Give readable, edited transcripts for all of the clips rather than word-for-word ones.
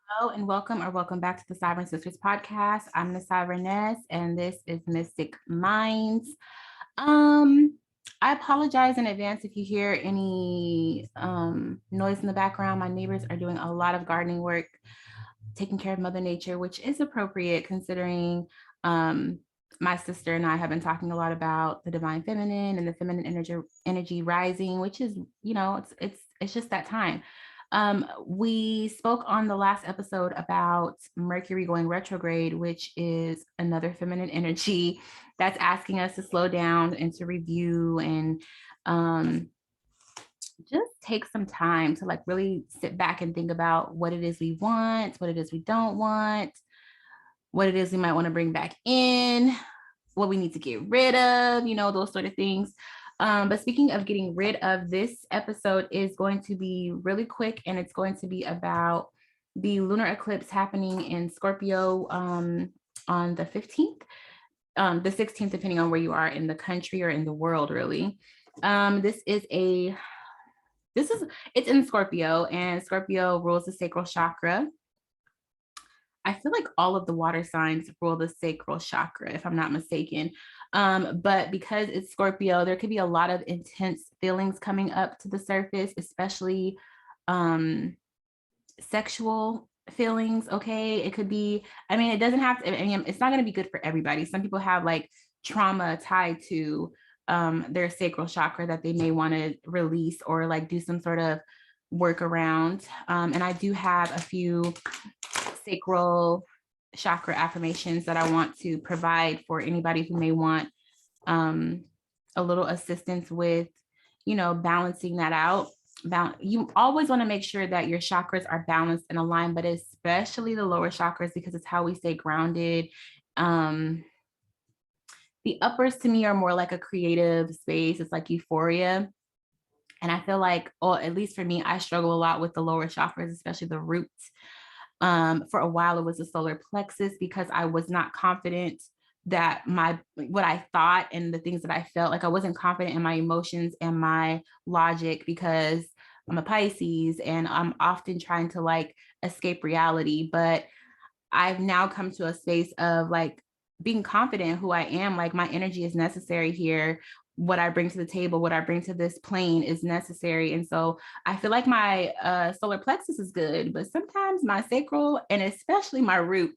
Hello and welcome back to the Sovereign Sisters podcast. I'm the Sovereigness and this is Mystic Minds. Um, I apologize in advance if you hear any noise in the background. My neighbors are doing a lot of gardening work, taking care of Mother Nature, which is appropriate considering um my sister and I have been talking a lot about the divine feminine and the feminine energy rising, which is, it's just that time. We spoke on the last episode about Mercury going retrograde, which is another feminine energy that's asking us to slow down and to review and just take some time to like really sit back and think about what it is we want, what it is we don't want, what it is we might want to bring back in, what we need to get rid of, those sort of things. But speaking of getting rid of, this episode is going to be really quick and it's going to be about the lunar eclipse happening in Scorpio on the 15th, the 16th, depending on where you are in the country or in the world, really. This is it's in Scorpio, and Scorpio rules the sacral chakra. I feel like all of the water signs rule the sacral chakra, if I'm not mistaken. But because it's Scorpio, there could be a lot of intense feelings coming up to the surface, especially sexual feelings. Okay. It could be, it doesn't have to, it's not going to be good for everybody. Some people have like trauma tied to their sacral chakra that they may want to release or like do some sort of work around. And I do have a few sacral chakra affirmations that I want to provide for anybody who may want a little assistance with, balancing that out. You always want to make sure that your chakras are balanced and aligned, but especially the lower chakras, because it's how we stay grounded. The uppers to me are more like a creative space. It's like euphoria. And I feel like, or at least for me, I struggle a lot with the lower chakras, especially the roots. For a while, it was the solar plexus because I was not confident that what I thought and the things that I felt, like I wasn't confident in my emotions and my logic because I'm a Pisces and I'm often trying to like escape reality. But I've now come to a space of like being confident in who I am. Like my energy is necessary here. What I bring to the table, what I bring to this plane is necessary. And so I feel like my solar plexus is good, but sometimes my sacral and especially my root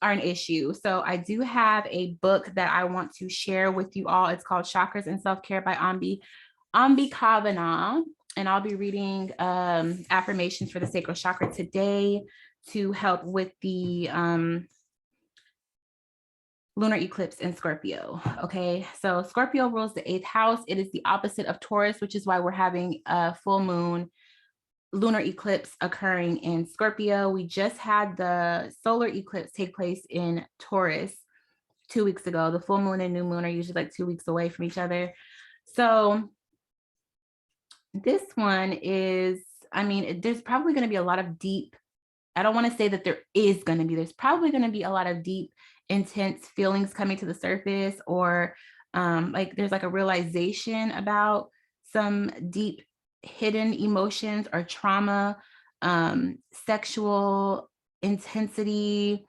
are an issue. So I do have a book that I want to share with you all. It's called Chakras and Self-Care by Ambi Kavanaugh. And I'll be reading affirmations for the sacral chakra today to help with the lunar eclipse in Scorpio. Okay, so Scorpio rules the 8th house. It is the opposite of Taurus, which is why we're having a full moon lunar eclipse occurring in Scorpio. We just had the solar eclipse take place in Taurus 2 weeks ago. The full moon and new moon are usually like 2 weeks away from each other. So this one is, there's probably going to be a lot of deep, I don't want to say that there's probably going to be a lot of deep, intense feelings coming to the surface, or like there's like a realization about some deep hidden emotions or trauma, sexual intensity,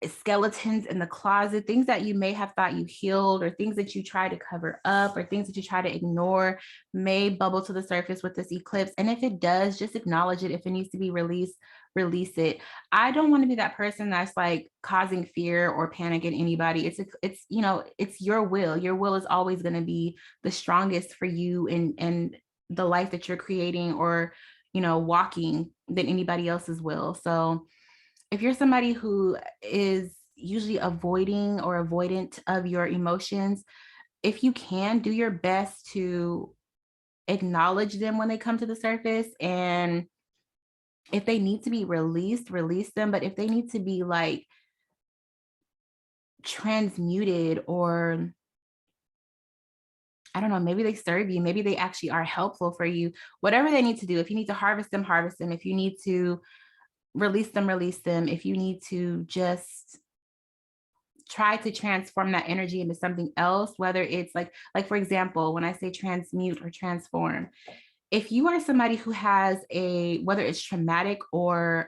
skeletons in the closet, things that you may have thought you healed or things that you try to cover up or things that you try to ignore may bubble to the surface with this eclipse. And if it does, just acknowledge it. If it needs to be released, release it. I don't want to be that person that's like causing fear or panic in anybody. It's your will. Your will is always going to be the strongest for you and the life that you're creating or, walking than anybody else's will. So if you're somebody who is usually avoiding or avoidant of your emotions, if you can, do your best to acknowledge them when they come to the surface. And if they need to be released, release them. But if they need to be like transmuted, or I don't know, maybe they serve you, maybe they actually are helpful for you, whatever they need to do. If you need to harvest them, harvest them. If you need to release them, release them. If you need to just try to transform that energy into something else, whether it's like for example, when I say transmute or transform, If you are somebody who has whether it's traumatic or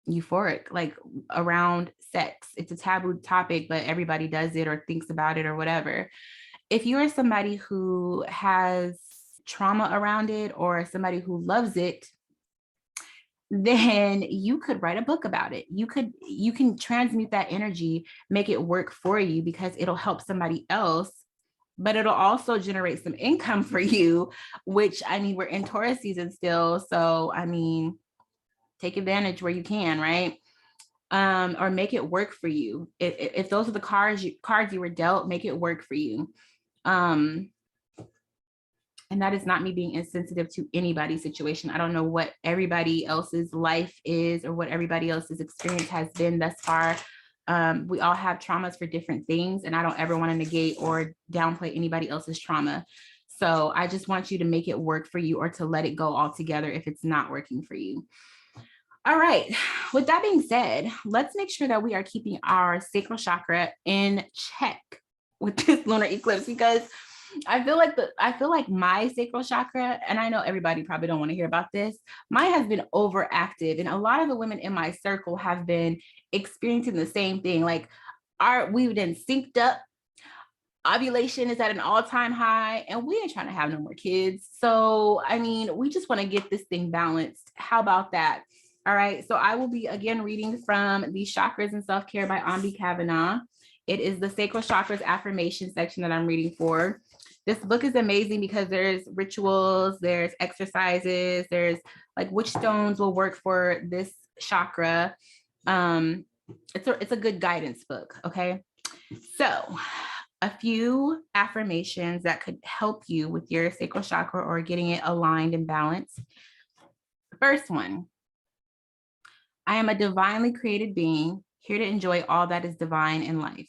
euphoric, like around sex, it's a taboo topic, but everybody does it or thinks about it or whatever. If you are somebody who has trauma around it or somebody who loves it, then you could write a book about it. You can transmute that energy, make it work for you, because it'll help somebody else, but it'll also generate some income for you, which, I mean, we're in Taurus season still. So, I mean, take advantage where you can, right? Or make it work for you. If those are the cards you were dealt, make it work for you. And that is not me being insensitive to anybody's situation. I don't know what everybody else's life is or what everybody else's experience has been thus far. We all have traumas for different things, and I don't ever want to negate or downplay anybody else's trauma. So I just want you to make it work for you, or to let it go altogether if it's not working for you. All right. With that being said, let's make sure that we are keeping our sacral chakra in check with this lunar eclipse, because I feel like my sacral chakra, and I know everybody probably don't want to hear about this, mine has been overactive, and a lot of the women in my circle have been experiencing the same thing. Like we've been synced up. Ovulation is at an all-time high, and we ain't trying to have no more kids. So, I mean, we just want to get this thing balanced. How about that? All right. So I will be again reading from the Chakras and Self-Care by Ambi Kavanaugh. It is the Sacral Chakras affirmation section that I'm reading for. This book is amazing because there's rituals, there's exercises, there's like which stones will work for this chakra. It's a good guidance book. Okay. So a few affirmations that could help you with your sacral chakra or getting it aligned and balanced. First one: I am a divinely created being, here to enjoy all that is divine in life.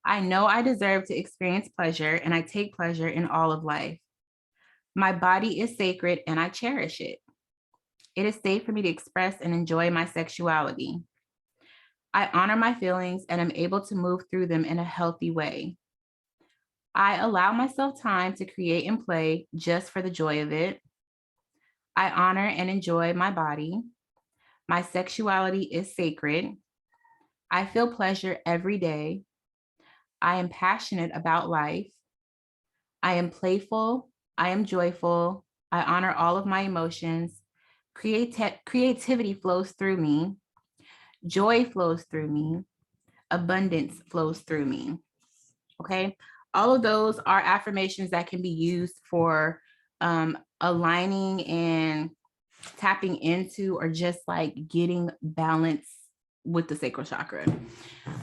I know I deserve to experience pleasure, and I take pleasure in all of life. My body is sacred, and I cherish it. It is safe for me to express and enjoy my sexuality. I honor my feelings and am able to move through them in a healthy way. I allow myself time to create and play just for the joy of it. I honor and enjoy my body. My sexuality is sacred. I feel pleasure every day. I am passionate about life. I am playful. I am joyful. I honor all of my emotions. Creativity flows through me. Joy flows through me. Abundance flows through me. Okay. All of those are affirmations that can be used for aligning and tapping into, or just like getting balance with the sacral chakra.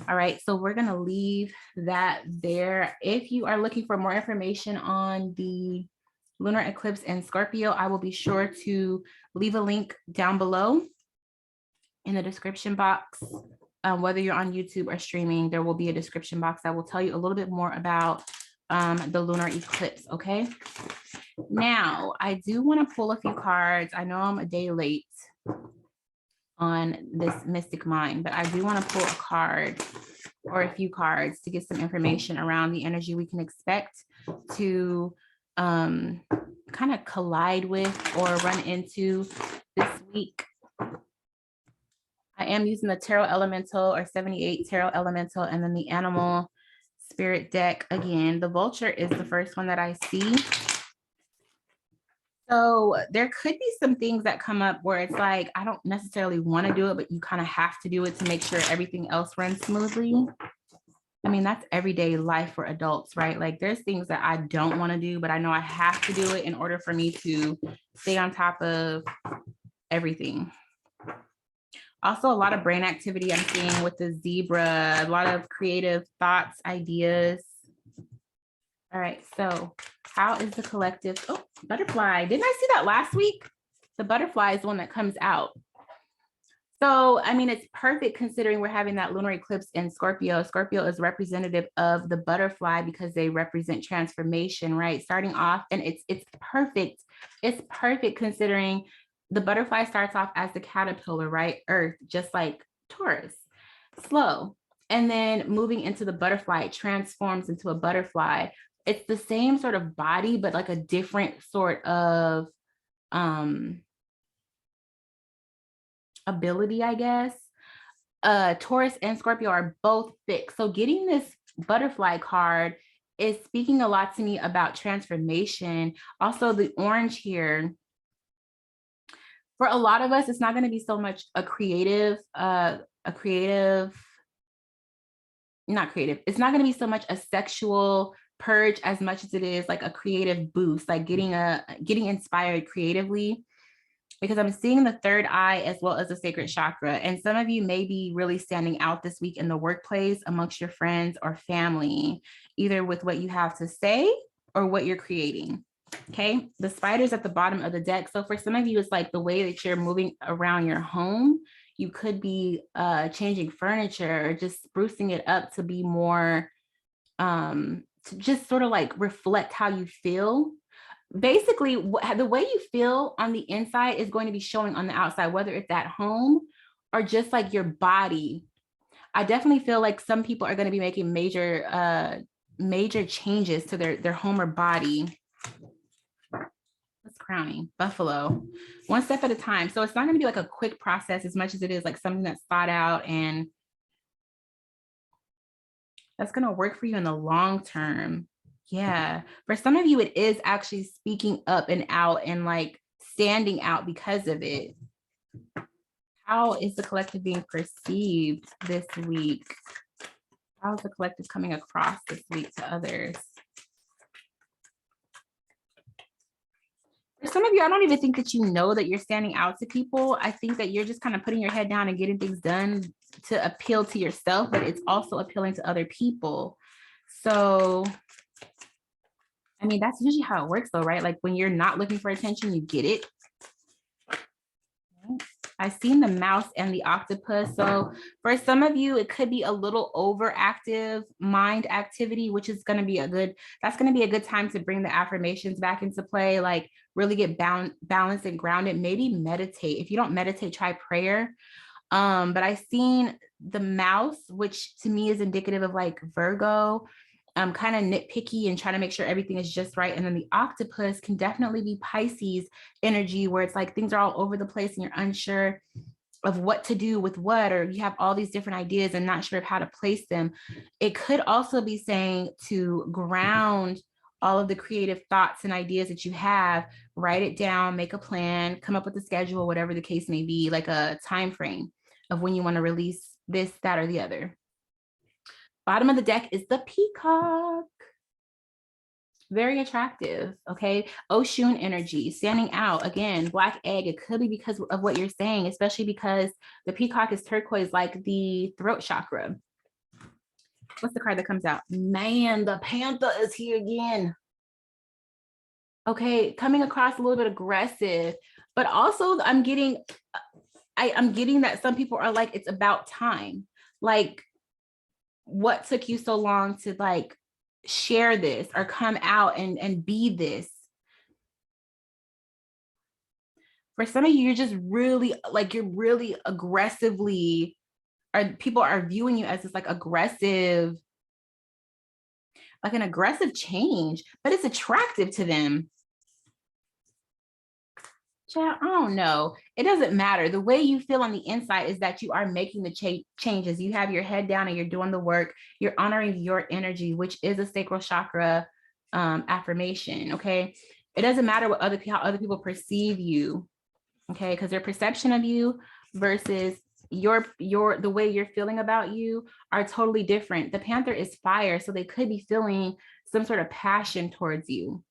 All right, so we're gonna leave that there. If you are looking for more information on the lunar eclipse in Scorpio, I will be sure to leave a link down below in the description box. Whether you're on YouTube or streaming, there will be a description box that will tell you a little bit more about the lunar eclipse. Okay. Now, I do want to pull a few cards. I know I'm a day late on this Mystic Mind, but I do want to pull a card or a few cards to get some information around the energy we can expect to kind of collide with or run into this week. I am using the Tarot Elemental or 78 Tarot Elemental, and then the Animal Spirit deck. Again, the Vulture is the first one that I see. So there could be some things that come up where it's like, I don't necessarily want to do it, but you kind of have to do it to make sure everything else runs smoothly. I mean, that's everyday life for adults, right? Like there's things that I don't want to do, but I know I have to do it in order for me to stay on top of everything. Also, a lot of brain activity I'm seeing with the zebra, a lot of creative thoughts, ideas. All right, so how is the collective? Oh, butterfly. Didn't I see that last week? The butterfly is the one that comes out. So, I mean, it's perfect considering we're having that lunar eclipse in Scorpio. Scorpio is representative of the butterfly because they represent transformation, right? Starting off, and it's perfect. It's perfect considering the butterfly starts off as the caterpillar, right? Earth, just like Taurus, slow. And then moving into the butterfly, it transforms into a butterfly. it's the same sort of body, but like a different sort of ability, I guess. Taurus and Scorpio are both fixed. So getting this butterfly card is speaking a lot to me about transformation. Also, the orange here, for a lot of us, it's not going to be so much a creative, not creative. It's not going to be so much a sexual purge as much as it is like a creative boost, like getting inspired creatively, because I'm seeing the third eye as well as the sacred chakra. And some of you may be really standing out this week in the workplace, amongst your friends or family, either with what you have to say or what you're creating. Okay, the spider's at the bottom of the deck. So for some of you, it's like the way that you're moving around your home. You could be changing furniture or just sprucing it up to be more, to just sort of like reflect how you feel. Basically, the way you feel on the inside is going to be showing on the outside, whether it's at home or just like your body. I definitely feel like some people are going to be making major changes to their home or body. What's crowning? Buffalo. One step at a time. So it's not going to be like a quick process as much as it is like something that's thought out and that's going to work for you in the long term. Yeah. For some of you, it is actually speaking up and out and like standing out because of it. How is the collective being perceived this week? How is the collective coming across this week to others? For some of you, I don't even think that you know that you're standing out to people. I think that you're just kind of putting your head down and getting things done to appeal to yourself, but it's also appealing to other people. So, I mean, that's usually how it works though, right? Like when you're not looking for attention, you get it. I've seen the mouse and the octopus. So for some of you, it could be a little overactive mind activity, which is going to be that's going to be a good time to bring the affirmations back into play, like really get balanced and grounded. Maybe meditate. If you don't meditate, try prayer. But I've seen the mouse, which to me is indicative of like Virgo, kind of nitpicky and trying to make sure everything is just right. And then the octopus can definitely be Pisces energy, where it's like things are all over the place and you're unsure of what to do with what, or you have all these different ideas and not sure of how to place them. It could also be saying to ground all of the creative thoughts and ideas that you have, write it down, make a plan, come up with a schedule, whatever the case may be, like a time frame of when you want to release this, that, or the other. Bottom of the deck is the peacock. Very attractive, okay? Oshun energy, standing out. Again, black egg, it could be because of what you're saying, especially because the peacock is turquoise, like the throat chakra. What's the card that comes out? Man, the panther is here again. Okay, coming across a little bit aggressive, but also I'm getting that some people are like, it's about time. Like, what took you so long to like share this or come out and be this? For some of you, you're just really like, you're really aggressively, or people are viewing you as this like aggressive, like an aggressive change, but it's attractive to them. Child, I don't know. It doesn't matter. The way you feel on the inside is that you are making the changes. You have your head down and you're doing the work. You're honoring your energy, which is a sacral chakra affirmation. Okay. It doesn't matter how other people perceive you. Okay. Because their perception of you versus the way you're feeling about you are totally different. The panther is fire. So they could be feeling some sort of passion towards you,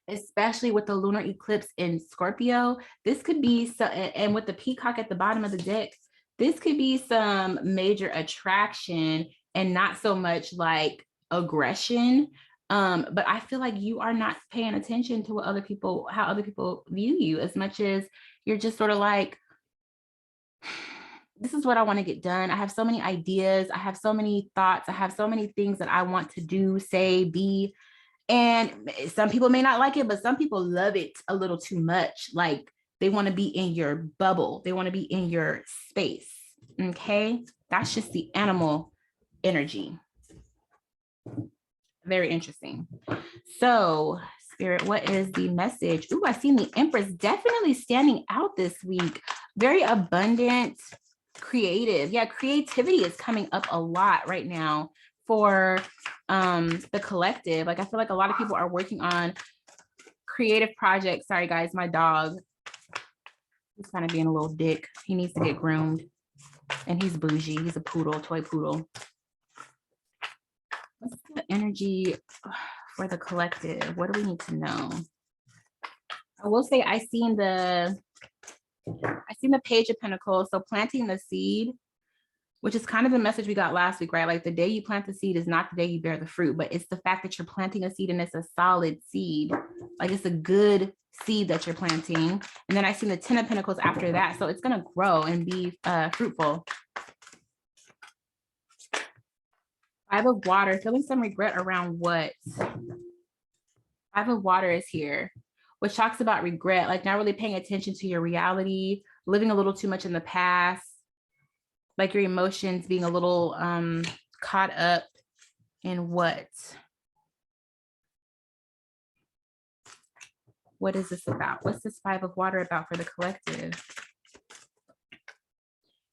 especially with the lunar eclipse in Scorpio. This could be and with the peacock at the bottom of the deck, this could be some major attraction and not so much like aggression. But I feel like you are not paying attention to how other people view you, as much as you're just sort of like, this is what I want to get done. I have so many ideas. I have so many thoughts. I have so many things that I want to do, say, be. And some people may not like it, but some people love it a little too much. Like they want to be in your bubble. They want to be in your space. Okay. That's just the animal energy. Very interesting. So, Spirit, what is the message? Ooh, I seen the Empress definitely standing out this week. Very abundant, creative. Yeah, creativity is coming up a lot right now for the collective. Like, I feel like a lot of people are working on creative projects. Sorry, guys, my dog, he's kind of being a little dick. He needs to get groomed. And he's bougie. He's a poodle, toy poodle. What's the energy for the collective? What do we need to know? I will say I seen the Page of Pentacles. So planting the seed, which is kind of the message we got last week, right? Like the day you plant the seed is not the day you bear the fruit, but it's the fact that you're planting a seed and it's a solid seed. Like it's a good seed that you're planting. And then I seen the Ten of Pentacles after that. So it's going to grow and be fruitful. Five of Water, feeling some regret around what? Five of Water is here, which talks about regret, like not really paying attention to your reality, living a little too much in the past, like your emotions being a little caught up in what? What is this about? What's this Five of Water about for the collective?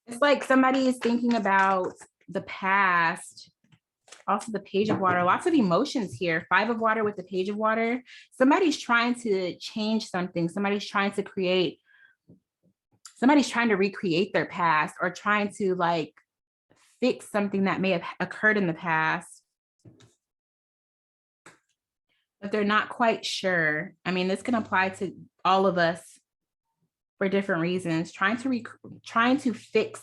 It's like somebody is thinking about the past. Also the Page of Water, lots of emotions here. Five of Water with the Page of Water. Somebody's trying to change something. Somebody's trying to recreate their past or trying to like fix something that may have occurred in the past. But they're not quite sure. I mean, this can apply to all of us for different reasons. Trying to fix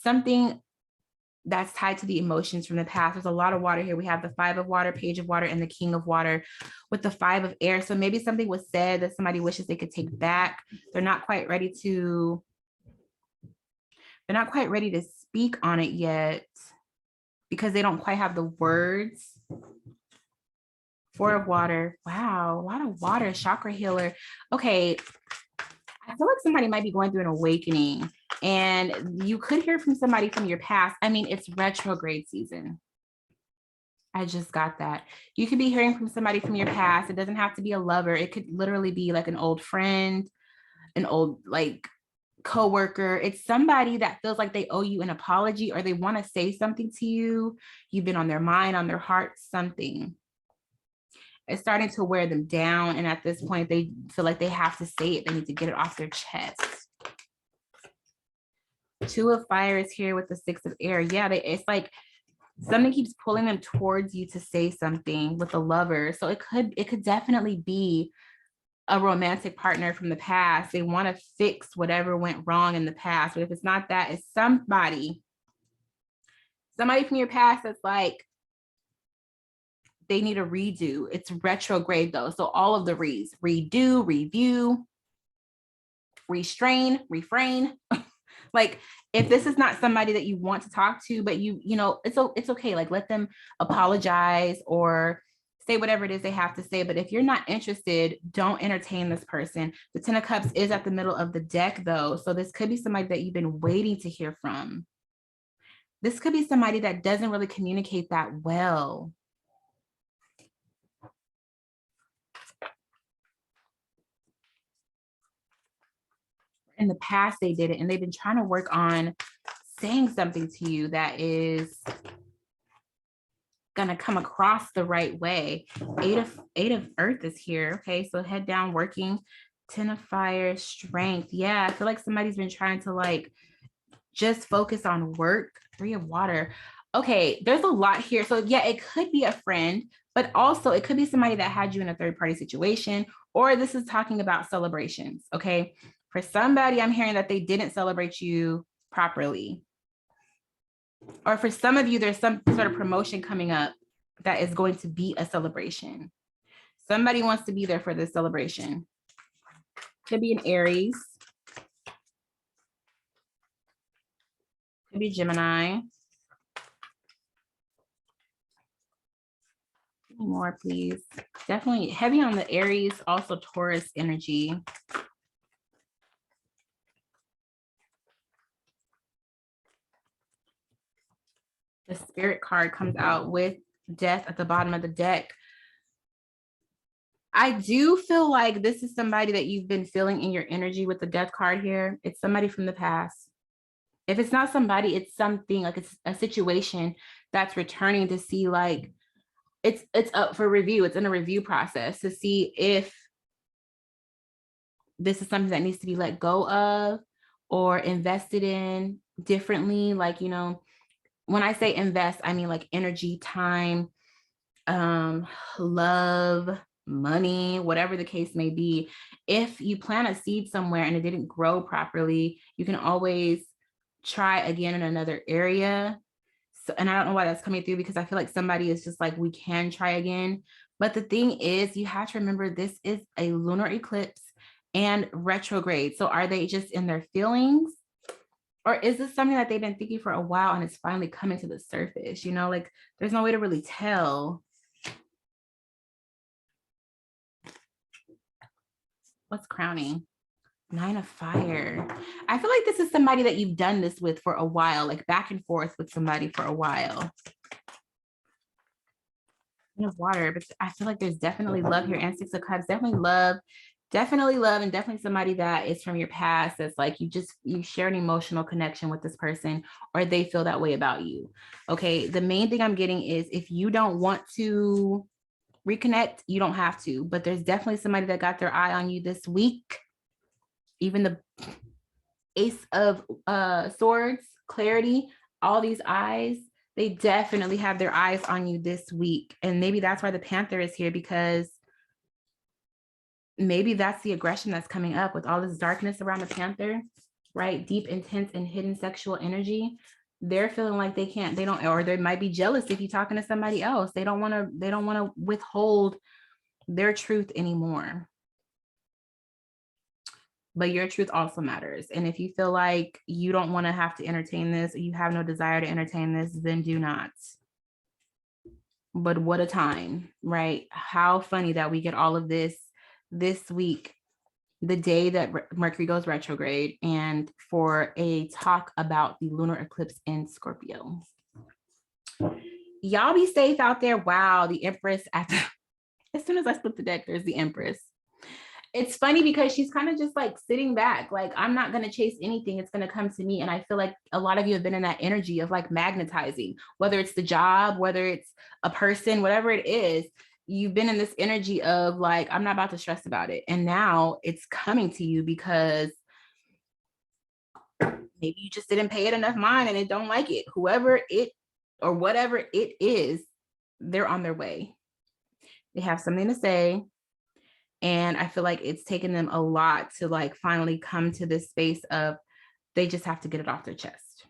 something that's tied to the emotions from the past. There's a lot of water here. We have the Five of Water, Page of Water, and the King of Water with the Five of Air. So maybe something was said that somebody wishes they could take back. They're not quite ready to speak on it yet because they don't quite have the words. Four of Water. Wow, a lot of water, chakra healer. Okay, I feel like somebody might be going through an awakening and you could hear from somebody from your past. I mean, it's retrograde season. I just got that. You could be hearing from somebody from your past. It doesn't have to be a lover. It could literally be like an old friend, an old like coworker. It's somebody that feels like they owe you an apology or they want to say something to you. You've been on their mind, on their heart, something. It's starting to wear them down. And at this point, they feel like they have to say it. They need to get it off their chest. Two of Fire is here with the Six of Air. Yeah, it's like something keeps pulling them towards you to say something with a lover. So it could definitely be a romantic partner from the past. They want to fix whatever went wrong in the past. But if it's not that, it's somebody from your past that's like, they need a redo. It's retrograde though. So all of the re's, redo, review, restrain, refrain. Like if this is not somebody that you want to talk to, but you know, it's okay. Like let them apologize or say whatever it is they have to say. But if you're not interested, don't entertain this person. The Ten of Cups is at the middle of the deck though. So this could be somebody that you've been waiting to hear from. This could be somebody that doesn't really communicate that well. In the past they did it and they've been trying to work on saying something to you that is gonna come across the right way. Eight of Earth is here. Okay, so head down working. Ten of Fire, Strength. Yeah, I feel like somebody's been trying to like just focus on work. Three of Water. Okay, there's a lot here. So yeah, it could be a friend, but also it could be somebody that had you in a third party situation, or this is talking about celebrations. Okay, for somebody, I'm hearing that they didn't celebrate you properly. Or for some of you, there's some sort of promotion coming up that is going to be a celebration. Somebody wants to be there for this celebration. Could be an Aries. Could be Gemini. More, please. Definitely heavy on the Aries, also Taurus energy. The Spirit card comes out with Death at the bottom of the deck. I do feel like this is somebody that you've been feeling in your energy with the Death card here. It's somebody from the past. If it's not somebody, it's something, like it's a situation that's returning to see, like it's up for review. It's in a review process to see if this is something that needs to be let go of or invested in differently. Like, you know, when I say invest, I mean like energy, time, love, money, whatever the case may be. If you plant a seed somewhere and it didn't grow properly, you can always try again in another area. So, and I don't know why that's coming through, because I feel like somebody is just like, we can try again. But the thing is, you have to remember this is a lunar eclipse and retrograde. So are they just in their feelings? Or is this something that they've been thinking for a while and it's finally coming to the surface? You know, like there's no way to really tell. What's crowning? 9 of Fire. I feel like this is somebody that you've done this with for a while, like back and forth with somebody for a while. Of Water, but I feel like there's definitely love here. And 6 of Cups, definitely love, and definitely somebody that is from your past that's like you share an emotional connection with this person, or they feel that way about you. Okay, the main thing I'm getting is if you don't want to reconnect, you don't have to, but there's definitely somebody that got their eye on you this week. Even the Ace of Swords, clarity, all these eyes, they definitely have their eyes on you this week. And maybe that's why the Panther is here, because maybe that's the aggression that's coming up with all this darkness around the Panther, right? Deep, intense, and hidden sexual energy. They're feeling like they don't, or they might be jealous if you're talking to somebody else. They don't want to withhold their truth anymore. But your truth also matters. And if you feel like you don't want to have to entertain this, or you have no desire to entertain this, then do not. But what a time, right? How funny that we get all of this week, the day that Mercury goes retrograde, and for a talk about the lunar eclipse in Scorpio. Y'all be safe out there. Wow, the Empress, after as soon as I split the deck, there's the Empress. It's funny because she's kind of just like sitting back, like, I'm not going to chase anything. It's going to come to me. And I feel like a lot of you have been in that energy of like magnetizing, whether it's the job, whether it's a person, whatever it is, you've been in this energy of like, I'm not about to stress about it. And now it's coming to you because maybe you just didn't pay it enough mind and it don't like it. Whoever it or whatever it is, they're on their way. They have something to say. And I feel like it's taken them a lot to like finally come to this space of they just have to get it off their chest.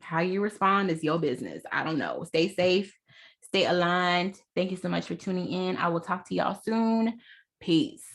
How you respond is your business. I don't know. Stay safe, stay aligned. Thank you so much for tuning in. I will talk to y'all soon. Peace.